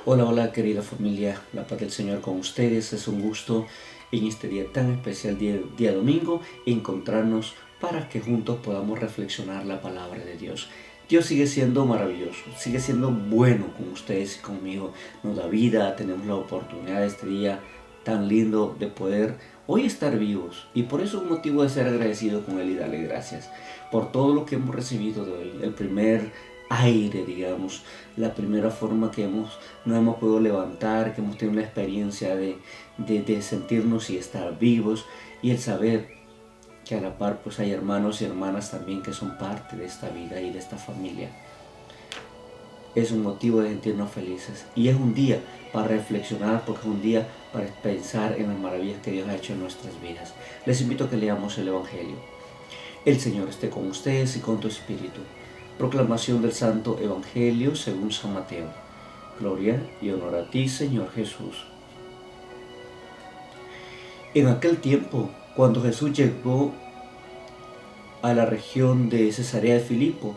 Hola, hola querida familia, la paz del Señor con ustedes. Es un gusto en este día tan especial, día domingo, encontrarnos para que juntos podamos reflexionar la palabra de Dios. Dios sigue siendo maravilloso, sigue siendo bueno con ustedes y conmigo. Nos da vida, tenemos la oportunidad de este día tan lindo de poder hoy estar vivos. Y por eso es un motivo de ser agradecido con Él y darle gracias por todo lo que hemos recibido de hoy. El primer aire, digamos, la primera forma que nos hemos podido levantar, que hemos tenido una experiencia de sentirnos y estar vivos, y el saber que a la par pues hay hermanos y hermanas también que son parte de esta vida y de esta familia. Es un motivo de sentirnos felices y es un día para reflexionar, porque es un día para pensar en las maravillas que Dios ha hecho en nuestras vidas. Les invito a que leamos el Evangelio. El Señor esté con ustedes y con tu espíritu. Proclamación del Santo Evangelio según San Mateo. Gloria y honor a ti, Señor Jesús. En aquel tiempo, cuando Jesús llegó a la región de Cesarea de Filipo,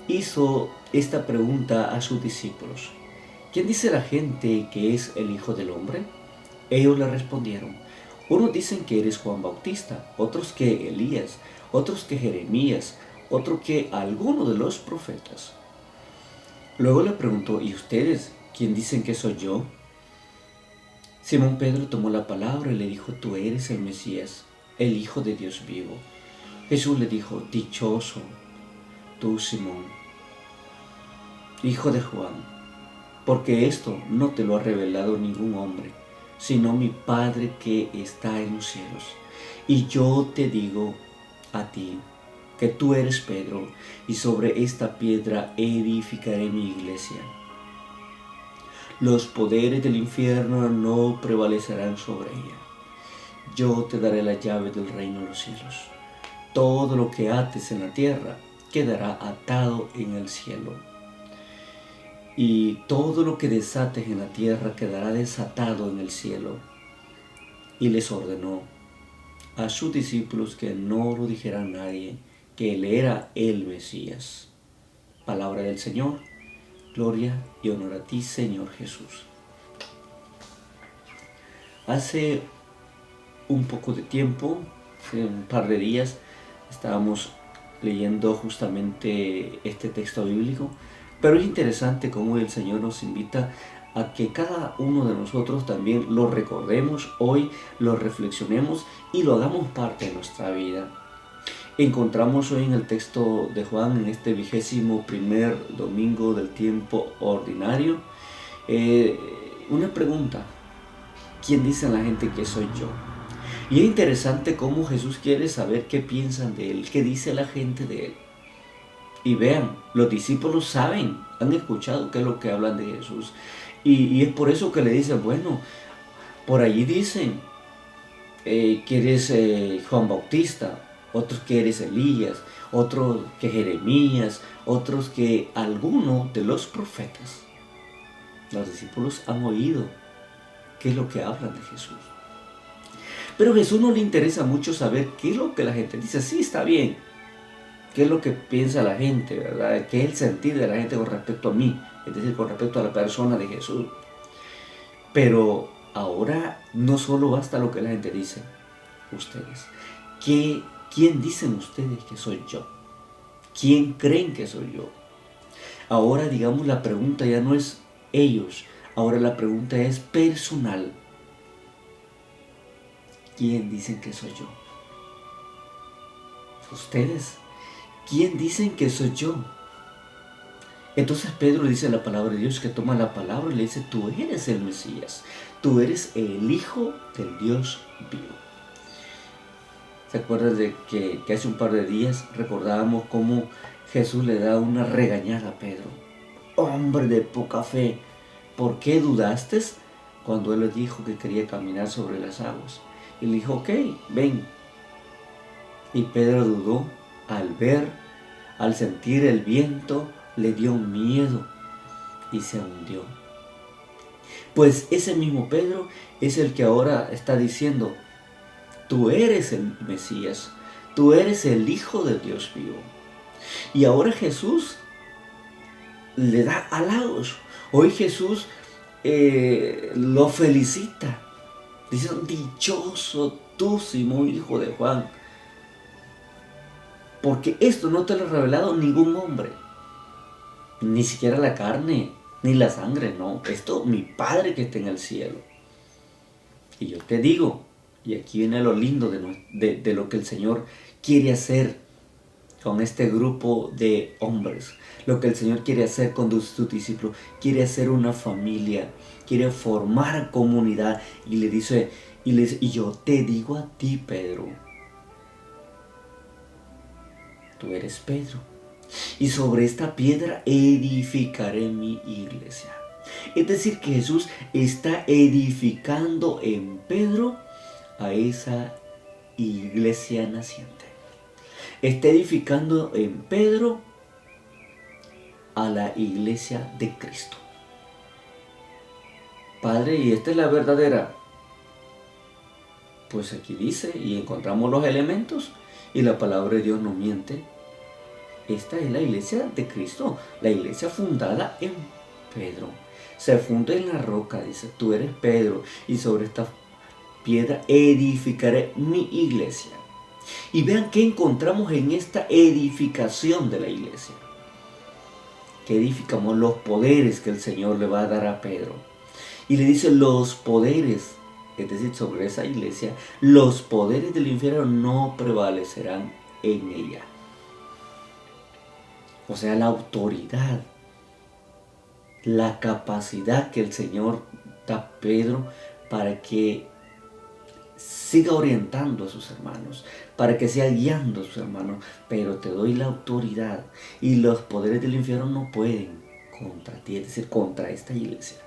hizo esta pregunta a sus discípulos: ¿Quién dice la gente que es el Hijo del Hombre? Ellos le respondieron: unos dicen que eres Juan Bautista, otros que Elías, otros que Jeremías, otros que alguno de los profetas. Luego le preguntó: ¿y ustedes quién dicen que soy yo? Simón Pedro tomó la palabra y le dijo: tú eres el Mesías, el Hijo de Dios vivo. Jesús le dijo: dichoso tú, Simón, hijo de Juan, porque esto no te lo ha revelado ningún hombre, sino mi Padre que está en los cielos. Y yo te digo a ti que tú eres Pedro, y sobre esta piedra edificaré mi iglesia. Los poderes del infierno no prevalecerán sobre ella. Yo te daré la llave del reino de los cielos. Todo lo que ates en la tierra quedará atado en el cielo, y todo lo que desates en la tierra quedará desatado en el cielo. Y les ordenó a sus discípulos que no lo dijera a nadie que él era el Mesías. Palabra del Señor. Gloria y honor a ti, Señor Jesús. Hace un poco de tiempo, hace un par de días, estábamos leyendo justamente este texto bíblico, pero es interesante cómo el Señor nos invita a que cada uno de nosotros también lo recordemos hoy, lo reflexionemos y lo hagamos parte de nuestra vida. Encontramos hoy en el texto de Juan, en este 21º domingo del tiempo ordinario, una pregunta: ¿quién dice la gente que soy yo? Y es interesante cómo Jesús quiere saber qué piensan de Él, qué dice la gente de Él. Y vean, los discípulos saben, han escuchado qué es lo que hablan de Jesús. Y es por eso que le dicen: bueno, por allí dicen que eres Juan Bautista, otros que eres Elías, otros que Jeremías, otros que alguno de los profetas. Los discípulos han oído qué es lo que hablan de Jesús. Pero a Jesús no le interesa mucho saber qué es lo que la gente dice. Sí, está bien. ¿Qué es lo que piensa la gente, verdad? ¿Qué es el sentir de la gente con respecto a mí? Es decir, con respecto a la persona de Jesús. Pero ahora no solo basta lo que la gente dice. Ustedes. ¿Quién dicen ustedes que soy yo? ¿Quién creen que soy yo? Ahora, digamos, la pregunta ya no es ellos. Ahora la pregunta es personal. ¿Quién dicen que soy yo? ¿Ustedes? ¿Quién dicen que soy yo? Entonces Pedro dice la palabra de Dios, que toma la palabra y le dice: tú eres el Mesías, tú eres el Hijo del Dios vivo. ¿Se acuerdan de que hace un par de días recordábamos cómo Jesús le da una regañada a Pedro? Hombre de poca fe, ¿por qué dudaste cuando él le dijo que quería caminar sobre las aguas? Y le dijo: ok, ven. Y Pedro dudó al sentir el viento, le dio miedo y se hundió. Pues ese mismo Pedro es el que ahora está diciendo: tú eres el Mesías, tú eres el Hijo de Dios vivo. Y ahora Jesús le da halagos. Hoy Jesús lo felicita. Dice, dichoso tú, Simón, hijo de Juan, porque esto no te lo ha revelado ningún hombre, ni siquiera la carne, ni la sangre, no. Esto mi Padre que está en el cielo. Y yo te digo, y aquí viene lo lindo de lo que el Señor quiere hacer con este grupo de hombres, lo que el Señor quiere hacer con sus discípulos, quiere hacer una familia, quiere formar comunidad, y le dice, y yo te digo a ti, Pedro, tú eres Pedro, y sobre esta piedra edificaré mi iglesia. Es decir, que Jesús está edificando en Pedro a esa iglesia naciente. Está edificando en Pedro a la iglesia de Cristo. Padre, ¿y esta es la verdadera? Pues aquí dice, y encontramos los elementos, y la palabra de Dios no miente. Esta es la iglesia de Cristo, la iglesia fundada en Pedro. Se funda en la roca, dice, tú eres Pedro, y sobre esta piedra edificaré mi iglesia. Y vean qué encontramos en esta edificación de la iglesia. Que edificamos los poderes que el Señor le va a dar a Pedro. Y le dice los poderes, es decir, sobre esa iglesia, los poderes del infierno no prevalecerán en ella. O sea, la autoridad, la capacidad que el Señor da a Pedro para que siga orientando a sus hermanos, para que siga guiando a sus hermanos, pero te doy la autoridad y los poderes del infierno no pueden contra ti, es decir, contra esta iglesia.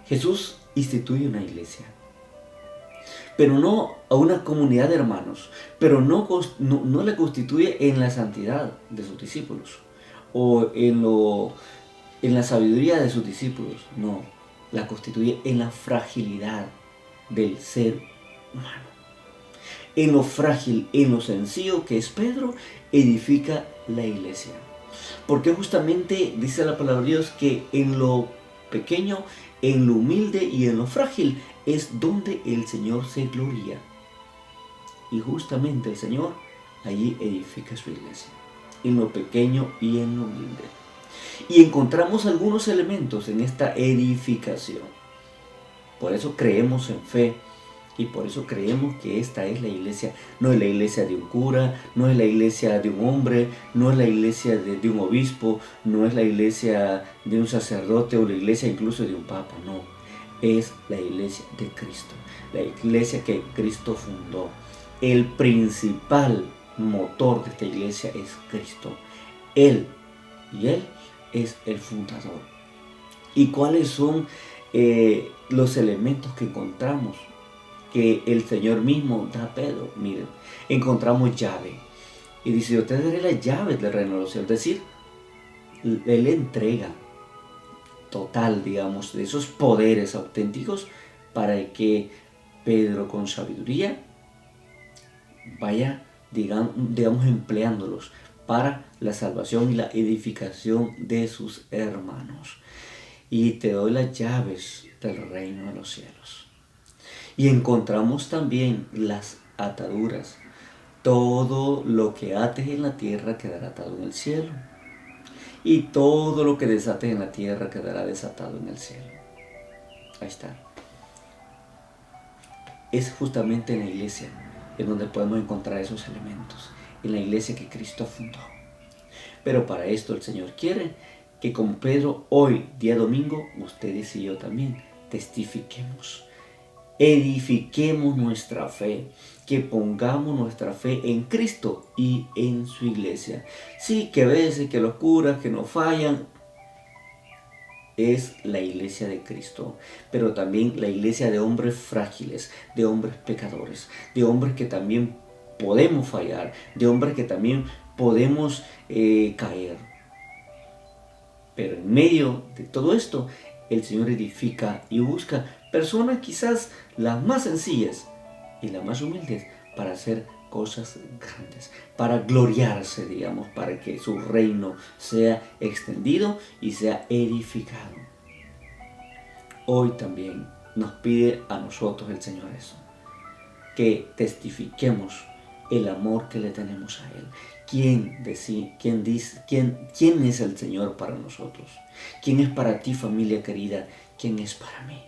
Jesús instituye una iglesia, pero no a una comunidad de hermanos, pero no la constituye en la santidad de sus discípulos o en la sabiduría de sus discípulos, no, la constituye en la fragilidad del ser humano. En lo frágil, en lo sencillo que es Pedro, edifica la iglesia. Porque justamente dice la palabra de Dios que en lo pequeño, en lo humilde y en lo frágil es donde el Señor se gloria. Y justamente el Señor allí edifica su iglesia, en lo pequeño y en lo humilde. Y encontramos algunos elementos en esta edificación. Por eso creemos en fe y por eso creemos que esta es la iglesia. No es la iglesia de un cura, no es la iglesia de un hombre, no es la iglesia de un obispo, no es la iglesia de un sacerdote o la iglesia incluso de un papa, no. Es la iglesia de Cristo, la iglesia que Cristo fundó. El principal motor de esta iglesia es Cristo. Él es el fundador. ¿Y cuáles son los elementos que encontramos que el Señor mismo da a Pedro? Miren, encontramos llave. Y dice, yo te daré las llaves del reino de los cielos. Es decir, Él entrega total, digamos, de esos poderes auténticos para que Pedro con sabiduría vaya, digamos, empleándolos para la salvación y la edificación de sus hermanos. Y te doy las llaves del reino de los cielos. Y encontramos también las ataduras. Todo lo que ates en la tierra quedará atado en el cielo. Y todo lo que desates en la tierra quedará desatado en el cielo. Ahí está. Es justamente en la iglesia en donde podemos encontrar esos elementos. En la iglesia que Cristo fundó. Pero para esto el Señor quiere que como Pedro hoy, día domingo, ustedes y yo también testifiquemos. Edifiquemos nuestra fe, que pongamos nuestra fe en Cristo y en su iglesia. Sí, que a veces que los curas que nos fallan, es la iglesia de Cristo, pero también la iglesia de hombres frágiles, de hombres pecadores, de hombres que también podemos fallar, de hombres que también podemos caer. Pero en medio de todo esto, el Señor edifica y busca personas quizás las más sencillas y las más humildes para ser cosas grandes, para gloriarse, digamos, para que su reino sea extendido y sea edificado. Hoy también nos pide a nosotros el Señor eso, que testifiquemos el amor que le tenemos a Él. ¿Quién es el Señor para nosotros? ¿Quién es para ti, familia querida? ¿Quién es para mí?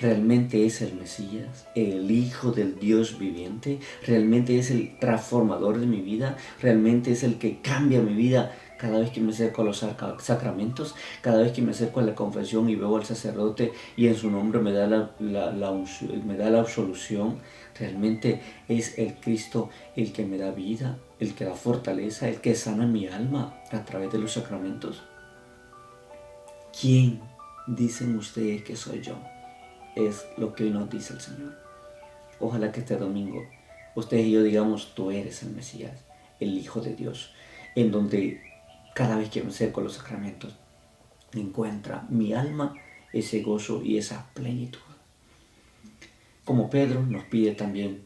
¿Realmente es el Mesías, el Hijo del Dios viviente? ¿Realmente es el transformador de mi vida? ¿Realmente es el que cambia mi vida cada vez que me acerco a los sacramentos? Cada vez que me acerco a la confesión y veo al sacerdote y en su nombre me da la absolución. ¿Realmente es el Cristo el que me da vida, el que da fortaleza, el que sana mi alma a través de los sacramentos? ¿Quién dicen ustedes que soy yo? Es lo que hoy nos dice el Señor. Ojalá que este domingo ustedes y yo digamos, tú eres el Mesías, el Hijo de Dios, en donde cada vez que me acerco a los sacramentos encuentra mi alma ese gozo y esa plenitud. Como Pedro nos pide también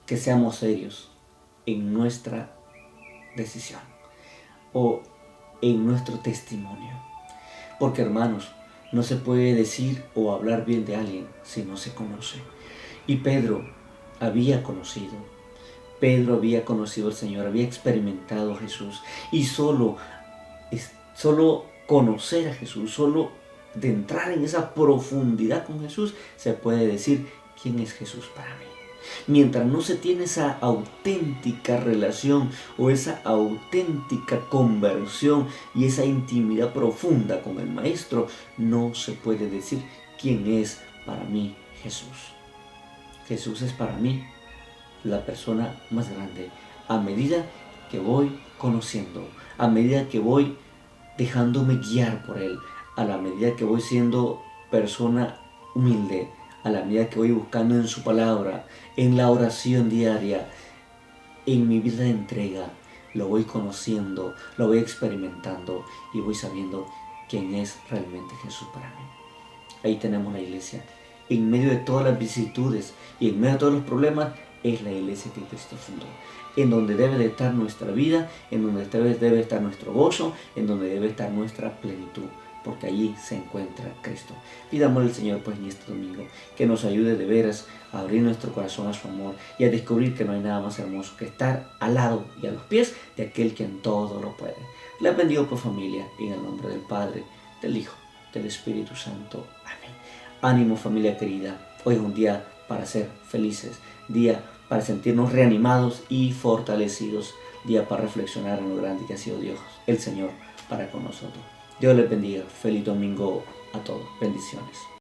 que seamos serios en nuestra decisión o en nuestro testimonio. Porque hermanos, no se puede decir o hablar bien de alguien si no se conoce. Y Pedro había conocido al Señor, había experimentado a Jesús. Y solo conocer a Jesús, solo de entrar en esa profundidad con Jesús, se puede decir quién es Jesús para mí. Mientras no se tiene esa auténtica relación o esa auténtica conversión y esa intimidad profunda con el Maestro, no se puede decir quién es para mí Jesús. Jesús es para mí la persona más grande a medida que voy conociendo, a medida que voy dejándome guiar por Él, a la medida que voy siendo persona humilde, a la medida que voy buscando en su palabra, en la oración diaria, en mi vida de entrega, lo voy conociendo, lo voy experimentando y voy sabiendo quién es realmente Jesús para mí. Ahí tenemos la iglesia. En medio de todas las vicisitudes y en medio de todos los problemas, es la iglesia que Cristo fundó, en donde debe de estar nuestra vida, en donde debe estar nuestro gozo, en donde debe estar nuestra plenitud, porque allí se encuentra Cristo. Pidámosle al Señor pues en este domingo que nos ayude de veras a abrir nuestro corazón a su amor y a descubrir que no hay nada más hermoso que estar al lado y a los pies de aquel que en todo lo puede. Les bendigo por familia, en el nombre del Padre, del Hijo, del Espíritu Santo. Amén. Ánimo familia querida, hoy es un día para ser felices, día para sentirnos reanimados y fortalecidos, día para reflexionar en lo grande que ha sido Dios, el Señor, para con nosotros. Dios les bendiga. Feliz domingo a todos. Bendiciones.